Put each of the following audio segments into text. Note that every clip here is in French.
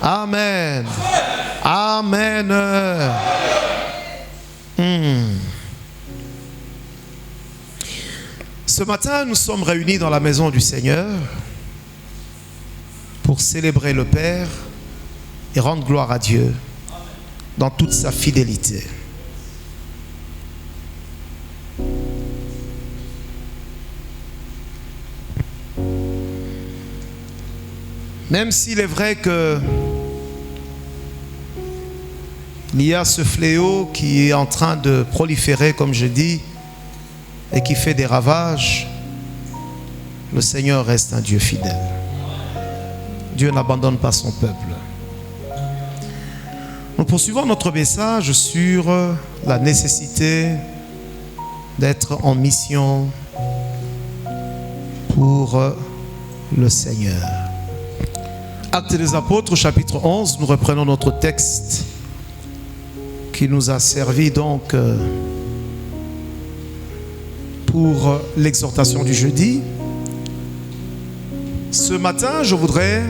Amen. Amen. Ce matin, nous sommes réunis dans la maison du Seigneur pour célébrer le Père et rendre gloire à Dieu dans toute sa fidélité. Même s'il est vrai que il y a ce fléau qui est en train de proliférer, comme je dis, et qui fait des ravages, le Seigneur reste un Dieu fidèle. Dieu n'abandonne pas son peuple. Nous poursuivons notre message sur la nécessité d'être en mission pour le Seigneur. Actes des Apôtres, chapitre 11, nous reprenons notre texte qui nous a servi donc pour l'exhortation du jeudi. Ce matin, je voudrais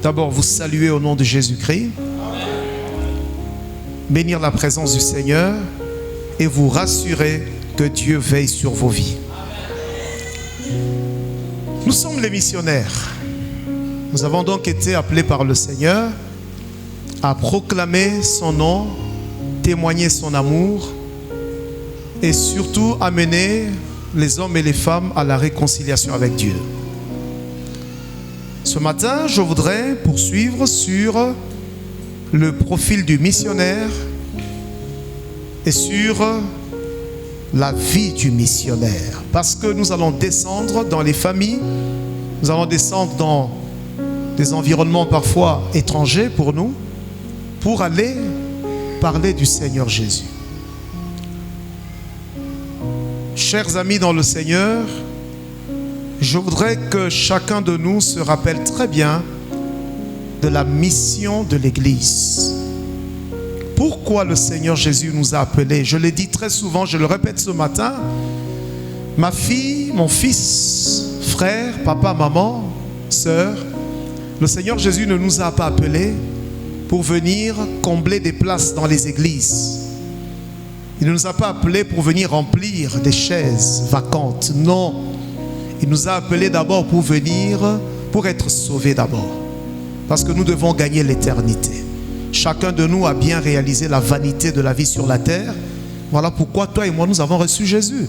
d'abord vous saluer au nom de Jésus-Christ, bénir la présence du Seigneur et vous rassurer que Dieu veille sur vos vies. Nous sommes les missionnaires. Nous avons donc été appelés par le Seigneur à proclamer son nom, témoigner son amour et surtout amener les hommes et les femmes à la réconciliation avec Dieu. Ce matin, je voudrais poursuivre sur le profil du missionnaire et sur la vie du missionnaire. Parce que nous allons descendre dans les familles, nous allons descendre dans des environnements parfois étrangers pour nous, pour aller parler du Seigneur Jésus. Chers amis dans le Seigneur, je voudrais que chacun de nous se rappelle très bien de la mission de l'Église. Pourquoi le Seigneur Jésus nous a appelés? Je l'ai dit très souvent, je le répète ce matin. Ma fille, mon fils, frère, papa, maman, sœur, le Seigneur Jésus ne nous a pas appelés pour venir combler des places dans les églises. Il ne nous a pas appelés pour venir remplir des chaises vacantes. Non. Il nous a appelés d'abord pour venir, pour être sauvés d'abord. Parce que nous devons gagner l'éternité. Chacun de nous a bien réalisé la vanité de la vie sur la terre. Voilà pourquoi toi et moi, nous avons reçu Jésus.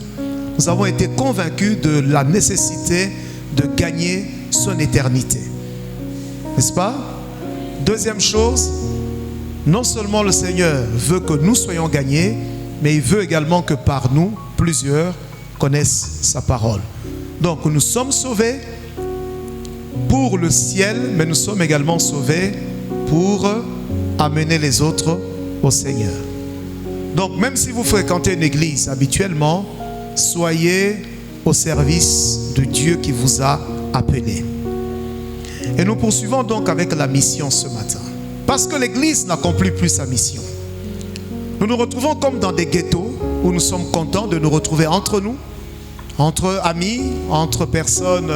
Nous avons été convaincus de la nécessité de gagner son éternité. N'est-ce pas? Deuxième chose, non seulement le Seigneur veut que nous soyons gagnés, mais il veut également que par nous, plusieurs connaissent sa parole. Donc nous sommes sauvés pour le ciel, mais nous sommes également sauvés pour amener les autres au Seigneur. Donc même si vous fréquentez une église habituellement, soyez au service de Dieu qui vous a appelé. Et nous poursuivons donc avec la mission ce matin. Parce que l'église n'accomplit plus sa mission. Nous nous retrouvons comme dans des ghettos où nous sommes contents de nous retrouver entre nous, entre amis, entre personnes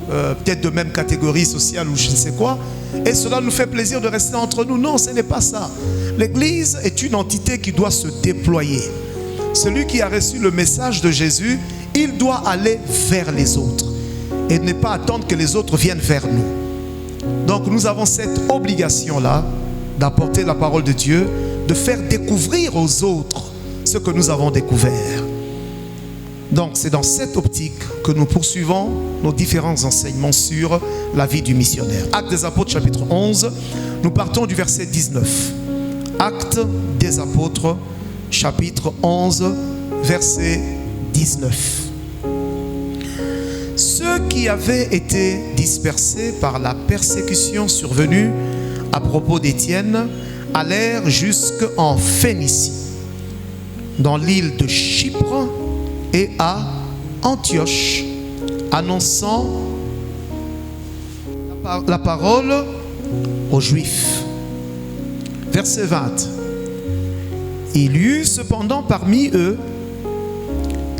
peut-être de même catégorie sociale ou je ne sais quoi. Et cela nous fait plaisir de rester entre nous. Non, ce n'est pas ça. L'église est une entité qui doit se déployer. Celui qui a reçu le message de Jésus, il doit aller vers les autres et ne pas attendre que les autres viennent vers nous. Donc nous avons cette obligation-là d'apporter la parole de Dieu, de faire découvrir aux autres ce que nous avons découvert. Donc c'est dans cette optique que nous poursuivons nos différents enseignements sur la vie du missionnaire. Actes des Apôtres chapitre 11, nous partons du verset 19. Actes des Apôtres chapitre 11, verset 19. Ceux qui avaient été dispersés par la persécution survenue à propos d'Étienne allèrent jusqu'en Phénicie, dans l'île de Chypre et à Antioche, annonçant la parole aux Juifs. Verset 20. Il y eut cependant parmi eux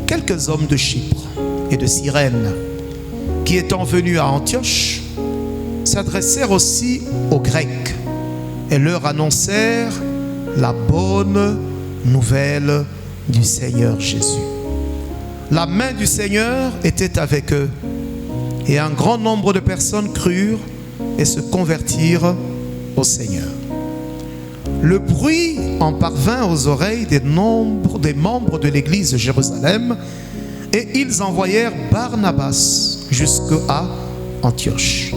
quelques hommes de Chypre et de Cyrène qui, étant venus à Antioche, s'adressèrent aussi aux Grecs et leur annoncèrent la bonne nouvelle du Seigneur Jésus. La main du Seigneur était avec eux et un grand nombre de personnes crurent et se convertirent au Seigneur. Le bruit en parvint aux oreilles des membres de l'église de Jérusalem et ils envoyèrent Barnabas jusqu'à Antioche.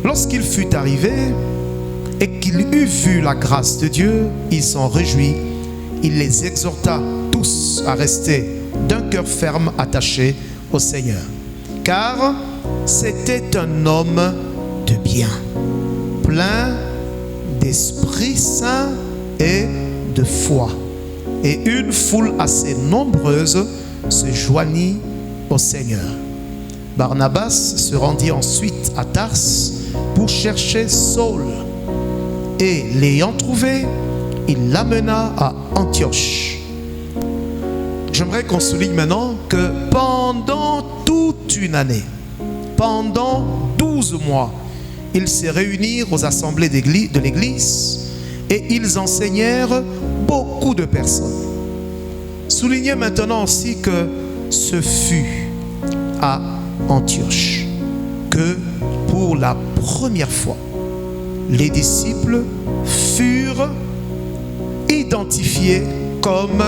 Lorsqu'il fut arrivé et qu'il eut vu la grâce de Dieu, il s'en réjouit. Il les exhorta tous à rester d'un cœur ferme attaché au Seigneur. Car c'était un homme de bien, plein d'Esprit Saint et de foi. Et une foule assez nombreuse se joignit au Seigneur. Barnabas se rendit ensuite à Tars pour chercher Saul. Et l'ayant trouvé, il l'amena à Antioche. J'aimerais qu'on souligne maintenant que pendant toute une année, pendant 12 mois, ils se réunirent aux assemblées de l'église et ils enseignèrent beaucoup de personnes. Soulignez maintenant aussi que ce fut à Antioche que pour la première fois, les disciples furent identifiés comme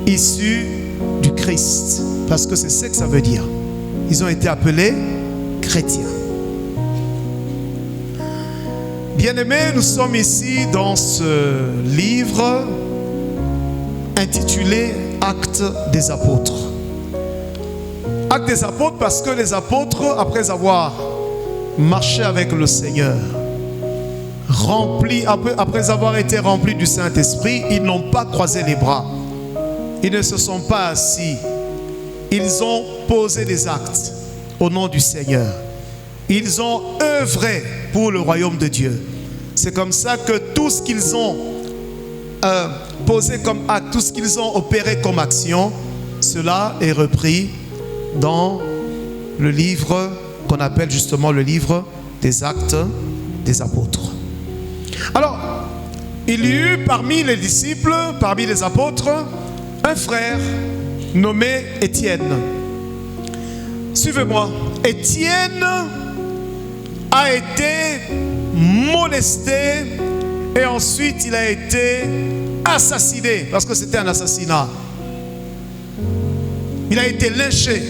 issus du Christ. Parce que c'est ce que ça veut dire. Ils ont été appelés chrétiens. Bien-aimés, nous sommes ici dans ce livre intitulé Actes des apôtres. Actes des apôtres parce que les apôtres, après avoir marché avec le Seigneur, après avoir été remplis du Saint-Esprit, ils n'ont pas croisé les bras. Ils ne se sont pas assis. Ils ont posé des actes au nom du Seigneur. Ils ont œuvré pour le royaume de Dieu. C'est comme ça que tout ce qu'ils ont posé comme acte, tout ce qu'ils ont opéré comme action, cela est repris dans le livre qu'on appelle justement le livre des Actes des apôtres. Alors, il y eut parmi les disciples, parmi les apôtres, un frère nommé Étienne. Suivez-moi. Étienne a été molesté et ensuite il a été assassiné parce que c'était un assassinat. Il a été lynché.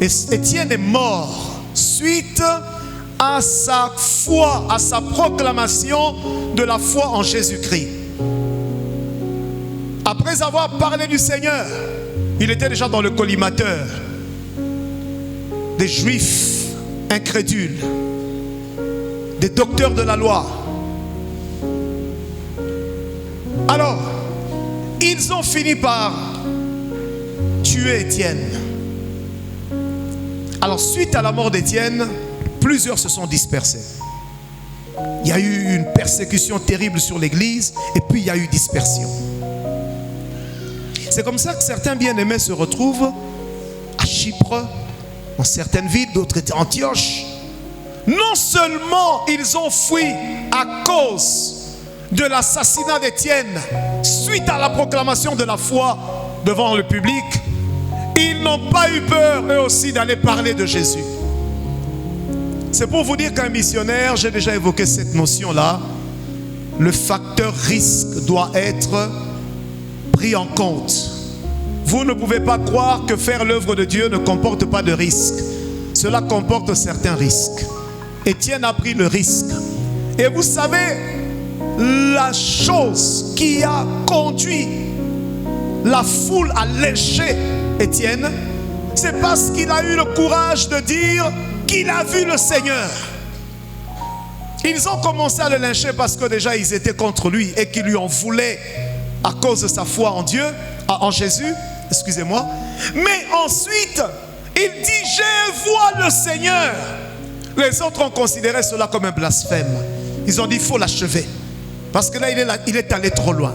Et Étienne est mort suite à sa foi, à sa proclamation de la foi en Jésus-Christ. Après avoir parlé du Seigneur, il était déjà dans le collimateur des Juifs incrédules, des docteurs de la loi. Alors, ils ont fini par tuer Étienne. Alors, suite à la mort d'Étienne, plusieurs se sont dispersés. Il y a eu une persécution terrible sur l'église et puis il y a eu dispersion. C'est comme ça que certains bien-aimés se retrouvent à Chypre, dans certaines villes, d'autres étaient à Antioche. Non seulement ils ont fui à cause de l'assassinat d'Étienne, suite à la proclamation de la foi devant le public, ils n'ont pas eu peur eux aussi d'aller parler de Jésus. C'est pour vous dire qu'un missionnaire, j'ai déjà évoqué cette notion-là, le facteur risque doit être pris en compte. Vous ne pouvez pas croire que faire l'œuvre de Dieu ne comporte pas de risque. Cela comporte certains risques. Étienne a pris le risque. Et vous savez, la chose qui a conduit la foule à lyncher Étienne, c'est parce qu'il a eu le courage de dire qu'il a vu le Seigneur. Ils ont commencé à le lyncher parce que déjà ils étaient contre lui et qu'ils lui en voulaient à cause de sa foi en Dieu, en Jésus, excusez-moi. Mais ensuite, il dit, je vois le Seigneur. Les autres ont considéré cela comme un blasphème. Ils ont dit, il faut l'achever. Parce que là, il est allé trop loin.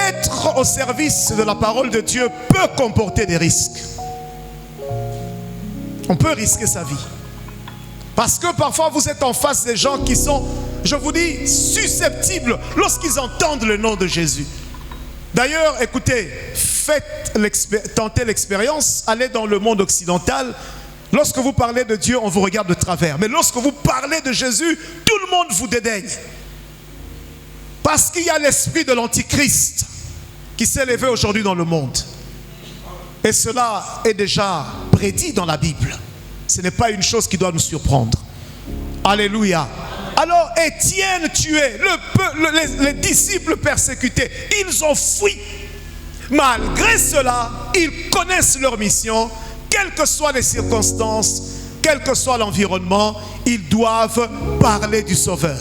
Être au service de la parole de Dieu peut comporter des risques. On peut risquer sa vie. Parce que parfois vous êtes en face des gens qui sont, je vous dis, susceptibles lorsqu'ils entendent le nom de Jésus. D'ailleurs, écoutez, tentez l'expérience, allez dans le monde occidental. Lorsque vous parlez de Dieu, on vous regarde de travers. Mais lorsque vous parlez de Jésus, tout le monde vous dédaigne. Parce qu'il y a l'esprit de l'Antichrist qui s'est levé aujourd'hui dans le monde. Et cela est déjà prédit dans la Bible. Ce n'est pas une chose qui doit nous surprendre. Alléluia. Alors Étienne tué, les disciples persécutés, ils ont fui. Malgré cela, ils connaissent leur mission. Quelles que soient les circonstances, quel que soit l'environnement, ils doivent parler du Sauveur.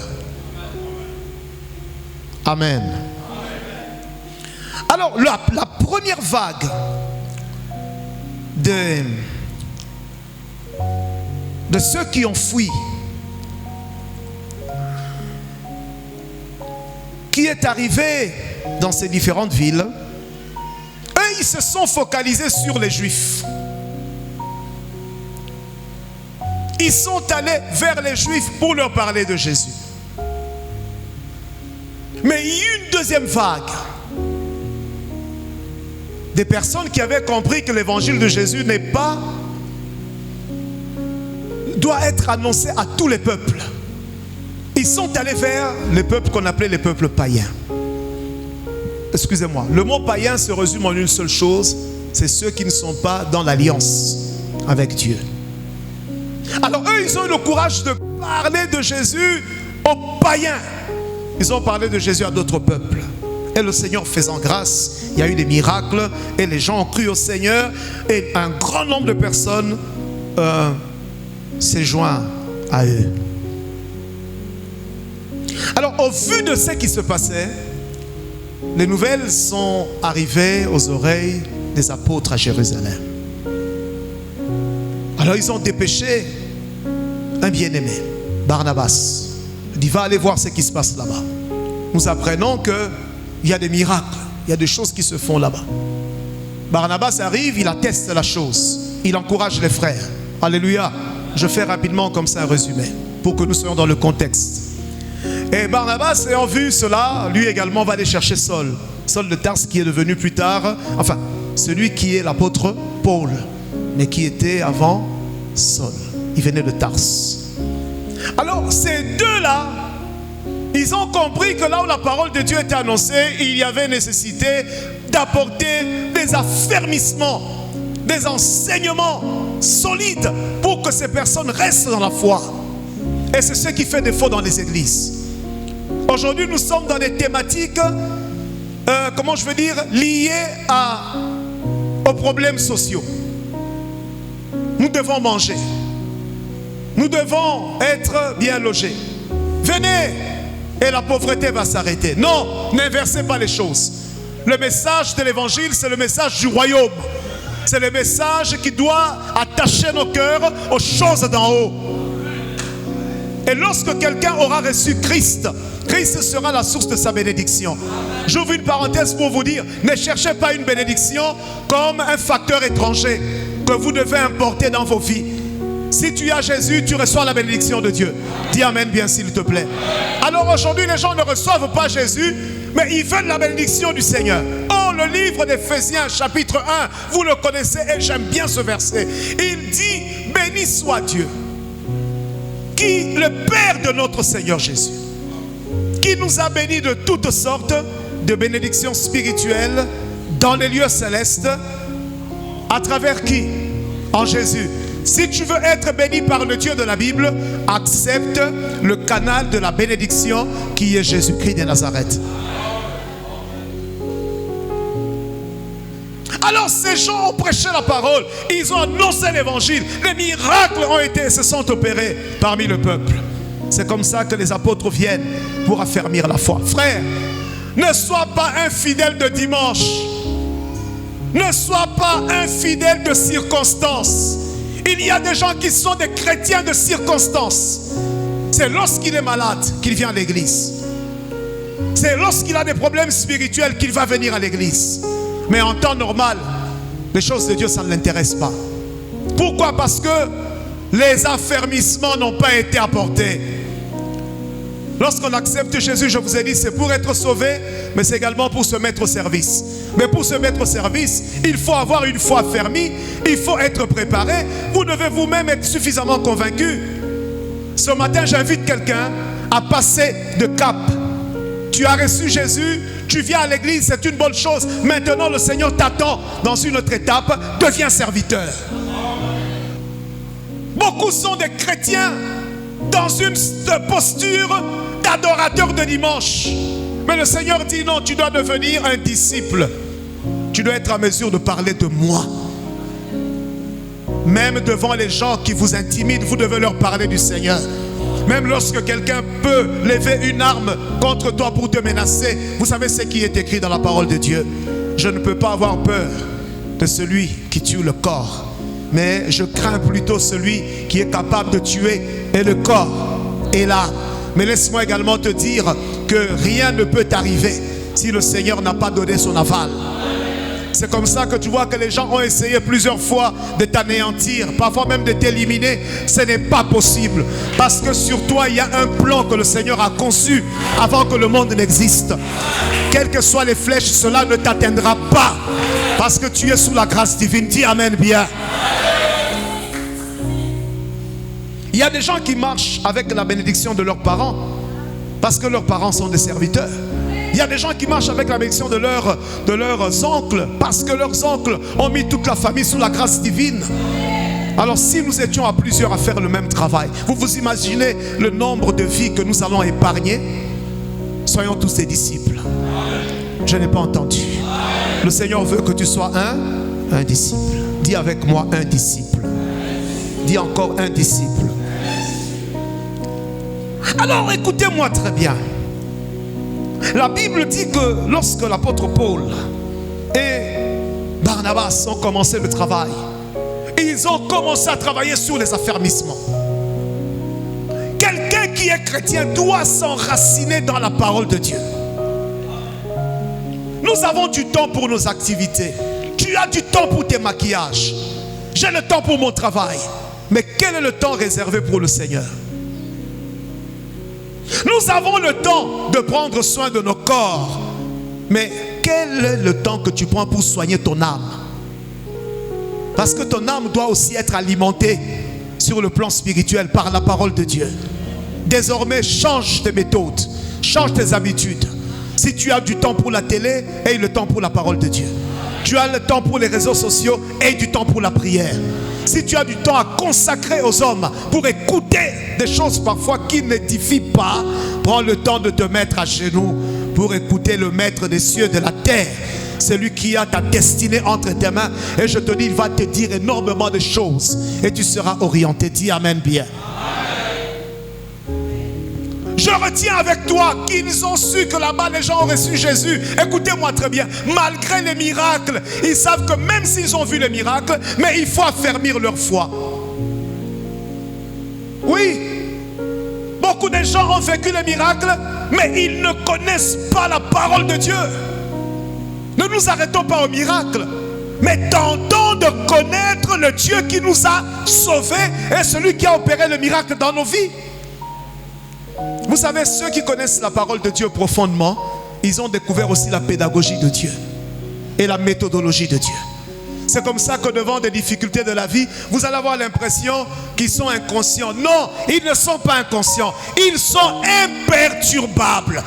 Amen. Alors la première vague de ceux qui ont fui, qui est arrivé dans ces différentes villes, eux, ils se sont focalisés sur les Juifs. Ils sont allés vers les Juifs pour leur parler de Jésus. Mais il y a eu une deuxième vague des personnes qui avaient compris que l'évangile de Jésus doit être annoncé à tous les peuples. Ils sont allés vers les peuples qu'on appelait les peuples païens. Excusez-moi, le mot païen se résume en une seule chose, c'est ceux qui ne sont pas dans l'alliance avec Dieu. Alors eux, ils ont eu le courage de parler de Jésus aux païens. Ils ont parlé de Jésus à d'autres peuples. Et le Seigneur faisant grâce, il y a eu des miracles et les gens ont cru au Seigneur et un grand nombre de personnes s'est joint à eux. Alors au vu de ce qui se passait, les nouvelles sont arrivées aux oreilles des apôtres à Jérusalem. Alors ils ont dépêché un bien-aimé, Barnabas. Il dit, va aller voir ce qui se passe là-bas. Nous apprenons qu'il y a des miracles, il y a des choses qui se font là-bas. Barnabas arrive, il atteste la chose, il encourage les frères. Alléluia. Je fais rapidement comme ça un résumé pour que nous soyons dans le contexte. Et Barnabas, ayant vu cela, lui également va aller chercher Saul. Saul de Tarse qui est devenu plus tard, enfin, celui qui est l'apôtre Paul, mais qui était avant Saul. Il venait de Tarse. Alors ces deux-là, ils ont compris que là où la parole de Dieu était annoncée, il y avait nécessité d'apporter des affermissements, des enseignements solides pour que ces personnes restent dans la foi. Et c'est ce qui fait défaut dans les églises. Aujourd'hui, nous sommes dans des thématiques, liées aux problèmes sociaux. Nous devons manger. Nous devons être bien logés. Venez et la pauvreté va s'arrêter. Non, n'inversez pas les choses. Le message de l'évangile, c'est le message du royaume. C'est le message qui doit attacher nos cœurs aux choses d'en haut. Et lorsque quelqu'un aura reçu Christ, Christ sera la source de sa bénédiction. J'ouvre une parenthèse pour vous dire, ne cherchez pas une bénédiction comme un facteur étranger que vous devez importer dans vos vies. Si tu as Jésus, tu reçois la bénédiction de Dieu. Dis Amen bien s'il te plaît. Alors aujourd'hui, les gens ne reçoivent pas Jésus, mais ils veulent la bénédiction du Seigneur. Oh, le livre d'Éphésiens chapitre 1, vous le connaissez et j'aime bien ce verset. Il dit, béni soit Dieu, qui le Père de notre Seigneur Jésus, qui nous a bénis de toutes sortes de bénédictions spirituelles dans les lieux célestes, à travers qui? En Jésus. Si tu veux être béni par le Dieu de la Bible, accepte le canal de la bénédiction qui est Jésus-Christ de Nazareth. Alors ces gens ont prêché la parole, ils ont annoncé l'évangile, les miracles se sont opérés parmi le peuple. C'est comme ça que les apôtres viennent pour affermir la foi. Frère, ne sois pas un fidèle de dimanche. Ne sois pas un fidèle de circonstance. Il y a des gens qui sont des chrétiens de circonstance. C'est lorsqu'il est malade qu'il vient à l'église. C'est lorsqu'il a des problèmes spirituels qu'il va venir à l'église. Mais en temps normal, les choses de Dieu, ça ne l'intéresse pas. Pourquoi? Parce que les affermissements n'ont pas été apportés. Lorsqu'on accepte Jésus, je vous ai dit, c'est pour être sauvé, mais c'est également pour se mettre au service. Mais pour se mettre au service, il faut avoir une foi affermie, il faut être préparé. Vous devez vous-même être suffisamment convaincu. Ce matin, j'invite quelqu'un à passer de cap. Tu as reçu Jésus, tu viens à l'église, c'est une bonne chose. Maintenant, le Seigneur t'attend dans une autre étape. Deviens serviteur. Beaucoup sont des chrétiens dans une posture d'adorateur de dimanche. Mais le Seigneur dit non, tu dois devenir un disciple. Tu dois être à mesure de parler de moi. Même devant les gens qui vous intimident, vous devez leur parler du Seigneur. Même lorsque quelqu'un peut lever une arme contre toi pour te menacer, vous savez ce qui est écrit dans la parole de Dieu. Je ne peux pas avoir peur de celui qui tue le corps, mais je crains plutôt celui qui est capable de tuer et le corps et l'âme. Mais laisse-moi également te dire que rien ne peut t'arriver si le Seigneur n'a pas donné son aval. C'est comme ça que tu vois que les gens ont essayé plusieurs fois de t'anéantir, parfois même de t'éliminer. Ce n'est pas possible. Parce que sur toi, il y a un plan que le Seigneur a conçu avant que le monde n'existe. Quelles que soient les flèches, cela ne t'atteindra pas. Parce que tu es sous la grâce divine. Dis Amen bien. Il y a des gens qui marchent avec la bénédiction de leurs parents parce que leurs parents sont des serviteurs. Il y a des gens qui marchent avec la bénédiction de leurs oncles parce que leurs oncles ont mis toute la famille sous la grâce divine. Alors si nous étions à plusieurs à faire le même travail, vous vous imaginez le nombre de vies que nous allons épargner? Soyons tous des disciples. Je n'ai pas entendu. Le Seigneur veut que tu sois un disciple. Dis avec moi un disciple. Dis encore un disciple. Alors écoutez-moi très bien. La Bible dit que lorsque l'apôtre Paul et Barnabas ont commencé le travail, ils ont commencé à travailler sur les affermissements. Quelqu'un qui est chrétien doit s'enraciner dans la parole de Dieu. Nous avons du temps pour nos activités. Tu as du temps pour tes maquillages. J'ai le temps pour mon travail. Mais quel est le temps réservé pour le Seigneur? Nous avons le temps de prendre soin de nos corps. Mais quel est le temps que tu prends pour soigner ton âme? Parce que ton âme doit aussi être alimentée sur le plan spirituel par la parole de Dieu. Désormais, change tes méthodes, change tes habitudes. Si tu as du temps pour la télé, aie le temps pour la parole de Dieu. Tu as le temps pour les réseaux sociaux, aie du temps pour la prière. Si tu as du temps à consacrer aux hommes pour écouter des choses parfois qui n'édifient pas, prends le temps de te mettre à genoux pour écouter le maître des cieux et de la terre. Celui qui a ta destinée entre tes mains. Et je te dis, il va te dire énormément de choses. Et tu seras orienté. Dis Amen bien. Je retiens avec toi qu'ils ont su que là-bas les gens ont reçu Jésus. Écoutez-moi très bien. Malgré les miracles, ils savent que même s'ils ont vu les miracles, mais il faut affermir leur foi. Oui, beaucoup de gens ont vécu les miracles, mais ils ne connaissent pas la parole de Dieu. Ne nous arrêtons pas au miracle, mais tentons de connaître le Dieu qui nous a sauvés et celui qui a opéré le miracle dans nos vies. Vous savez, ceux qui connaissent la parole de Dieu profondément, ils ont découvert aussi la pédagogie de Dieu et la méthodologie de Dieu. C'est comme ça que devant des difficultés de la vie, vous allez avoir l'impression qu'ils sont inconscients. Non, ils ne sont pas inconscients. Ils sont imperturbables.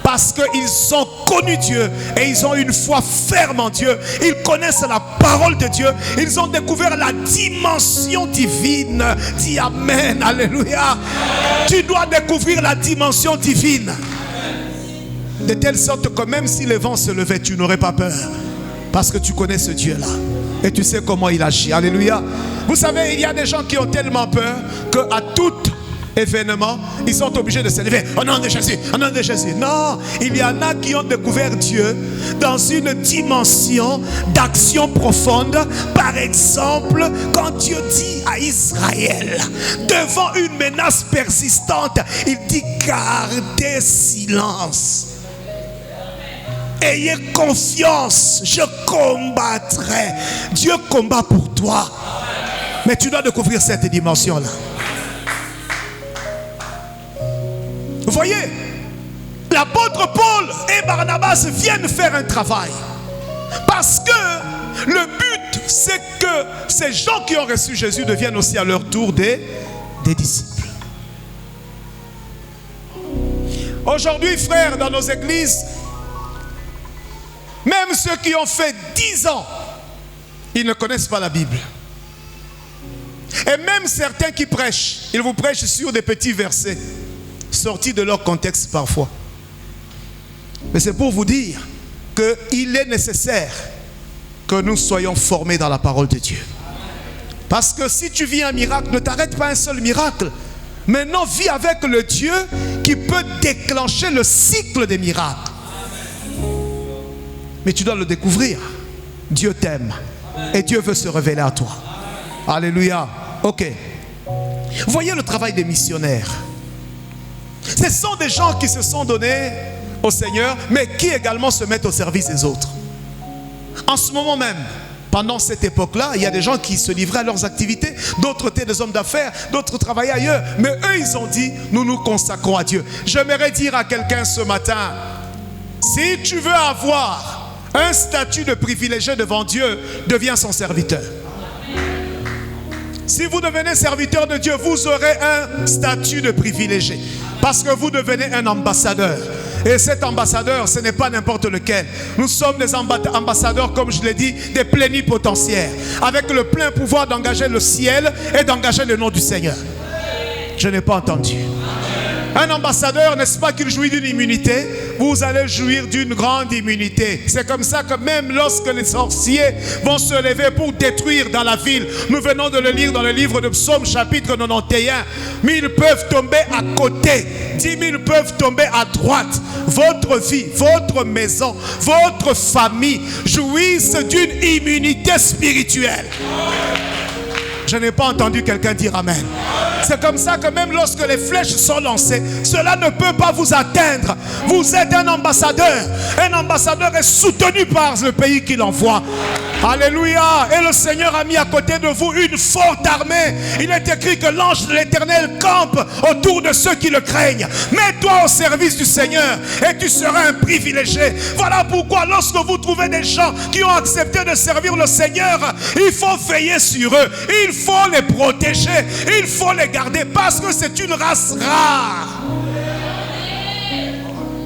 Parce qu'ils ont connu Dieu et ils ont une foi ferme en Dieu. Ils connaissent la parole de Dieu. Ils ont découvert la dimension divine. Dis Amen, alléluia. Tu dois découvrir la dimension divine. De telle sorte que même si les vents se levaient, tu n'aurais pas peur. Parce que tu connais ce Dieu-là. Et tu sais comment il agit. Alléluia. Vous savez, il y a des gens qui ont tellement peur qu'à tout événement, ils sont obligés de se lever. Au nom de Jésus, au nom de Jésus. Non, il y en a qui ont découvert Dieu dans une dimension d'action profonde. Par exemple, quand Dieu dit à Israël, devant une menace persistante, il dit gardez silence. Ayez confiance, je combattrai. Dieu combat pour toi. Mais tu dois découvrir cette dimension-là. Vous voyez, l'apôtre Paul et Barnabas viennent faire un travail. Parce que le but, c'est que ces gens qui ont reçu Jésus deviennent aussi à leur tour des disciples. Aujourd'hui, frères, dans nos églises, même ceux qui ont fait 10 ans, ils ne connaissent pas la Bible. Et même certains qui prêchent, ils vous prêchent sur des petits versets, sortis de leur contexte parfois. Mais c'est pour vous dire qu'il est nécessaire que nous soyons formés dans la parole de Dieu. Parce que si tu vis un miracle, ne t'arrête pas à un seul miracle. Maintenant, vis avec le Dieu qui peut déclencher le cycle des miracles. Mais tu dois le découvrir. Dieu t'aime et Dieu veut se révéler à toi. Alléluia. Ok. Voyez le travail des missionnaires. Ce sont des gens qui se sont donnés au Seigneur, mais qui également se mettent au service des autres. En ce moment même, pendant cette époque-là, il y a des gens qui se livraient à leurs activités, d'autres étaient des hommes d'affaires, d'autres travaillaient ailleurs. Mais eux, ils ont dit, nous nous consacrons à Dieu. J'aimerais dire à quelqu'un ce matin, si tu veux avoir un statut de privilégié devant Dieu, deviens son serviteur. Si vous devenez serviteur de Dieu, vous aurez un statut de privilégié. Parce que vous devenez un ambassadeur. Et cet ambassadeur, ce n'est pas n'importe lequel. Nous sommes des ambassadeurs, comme je l'ai dit, des plénipotentiaires. Avec le plein pouvoir d'engager le ciel et d'engager le nom du Seigneur. Je n'ai pas entendu. Un ambassadeur, n'est-ce pas qu'il jouit d'une immunité? Vous allez jouir d'une grande immunité. C'est comme ça que même lorsque les sorciers vont se lever pour détruire dans la ville, nous venons de le lire dans le livre de Psaume chapitre 91, 1000 peuvent tomber à côté, 10 000 peuvent tomber à droite. Votre vie, votre maison, votre famille jouissent d'une immunité spirituelle. Je n'ai pas entendu quelqu'un dire amen. C'est comme ça que même lorsque les flèches sont lancées, cela ne peut pas vous atteindre. Vous êtes un ambassadeur. Un ambassadeur est soutenu par le pays qu'il envoie. Alléluia. Et le Seigneur a mis à côté de vous une forte armée. Il est écrit que l'ange de l'Éternel campe autour de ceux qui le craignent. Mets-toi au service du Seigneur et tu seras un privilégié. Voilà pourquoi lorsque vous trouvez des gens qui ont accepté de servir le Seigneur, il faut veiller sur eux. Il faut les protéger. Il faut les garder parce que c'est une race rare.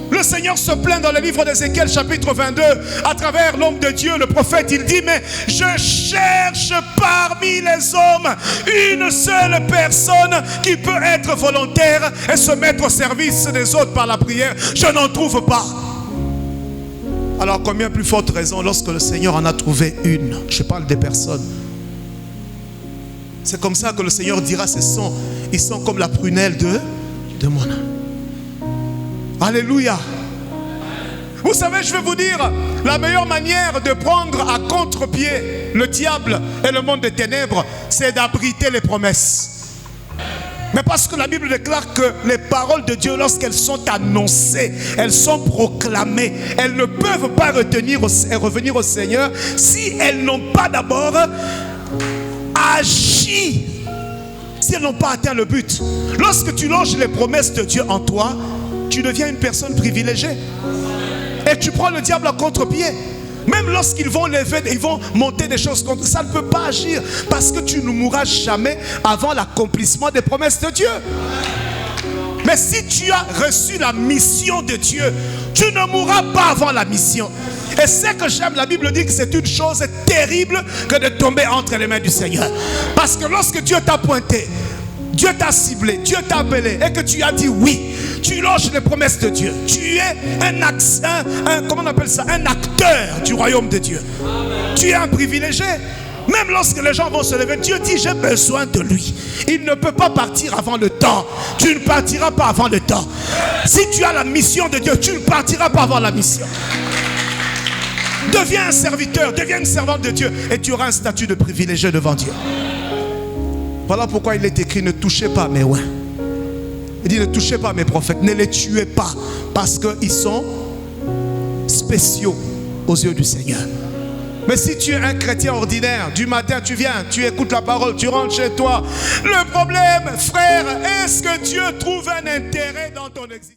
Le Seigneur se plaint dans le livre d'Ézéchiel chapitre 22 à travers l'homme de Dieu, le prophète. Il dit, mais je cherche parmi les hommes une seule personne qui peut être volontaire et se mettre au service des autres par la prière. Je n'en trouve pas. Alors combien plus forte raison lorsque le Seigneur en a trouvé une. Je parle des personnes. C'est comme ça que le Seigneur dira, ils sont comme la prunelle de mon âme. Alléluia. Vous savez, je vais vous dire, la meilleure manière de prendre à contre-pied le diable et le monde des ténèbres, c'est d'abriter les promesses. Mais parce que la Bible déclare que les paroles de Dieu, lorsqu'elles sont annoncées, elles sont proclamées, elles ne peuvent pas revenir au Seigneur si elles n'ont pas d'abord agi, si elles n'ont pas atteint le but. Lorsque tu longes les promesses de Dieu en toi, tu deviens une personne privilégiée. Et tu prends le diable à contre-pied. Même lorsqu'ils vont lever, ils vont monter des choses contre ça, ne peut pas agir. Parce que tu ne mourras jamais avant l'accomplissement des promesses de Dieu. Mais si tu as reçu la mission de Dieu, tu ne mourras pas avant la mission. Et c'est que j'aime, la Bible dit que c'est une chose terrible que de tomber entre les mains du Seigneur. Parce que lorsque Dieu t'a pointé, Dieu t'a ciblé, Dieu t'a appelé et que tu as dit oui, tu loges les promesses de Dieu. Tu es comment on appelle ça? Un acteur du royaume de Dieu. Amen. Tu es un privilégié. Même lorsque les gens vont se lever, Dieu dit j'ai besoin de lui. Il ne peut pas partir avant le temps. Tu ne partiras pas avant le temps. Si tu as la mission de Dieu, tu ne partiras pas avant la mission. Deviens un serviteur, deviens une servante de Dieu et tu auras un statut de privilégié devant Dieu. Voilà pourquoi il est écrit, ne touchez pas mes oins. Il dit, ne touchez pas mes prophètes, ne les tuez pas, parce qu'ils sont spéciaux aux yeux du Seigneur. Mais si tu es un chrétien ordinaire, du matin tu viens, tu écoutes la parole, tu rentres chez toi. Le problème, frère, est-ce que Dieu trouve un intérêt dans ton existence?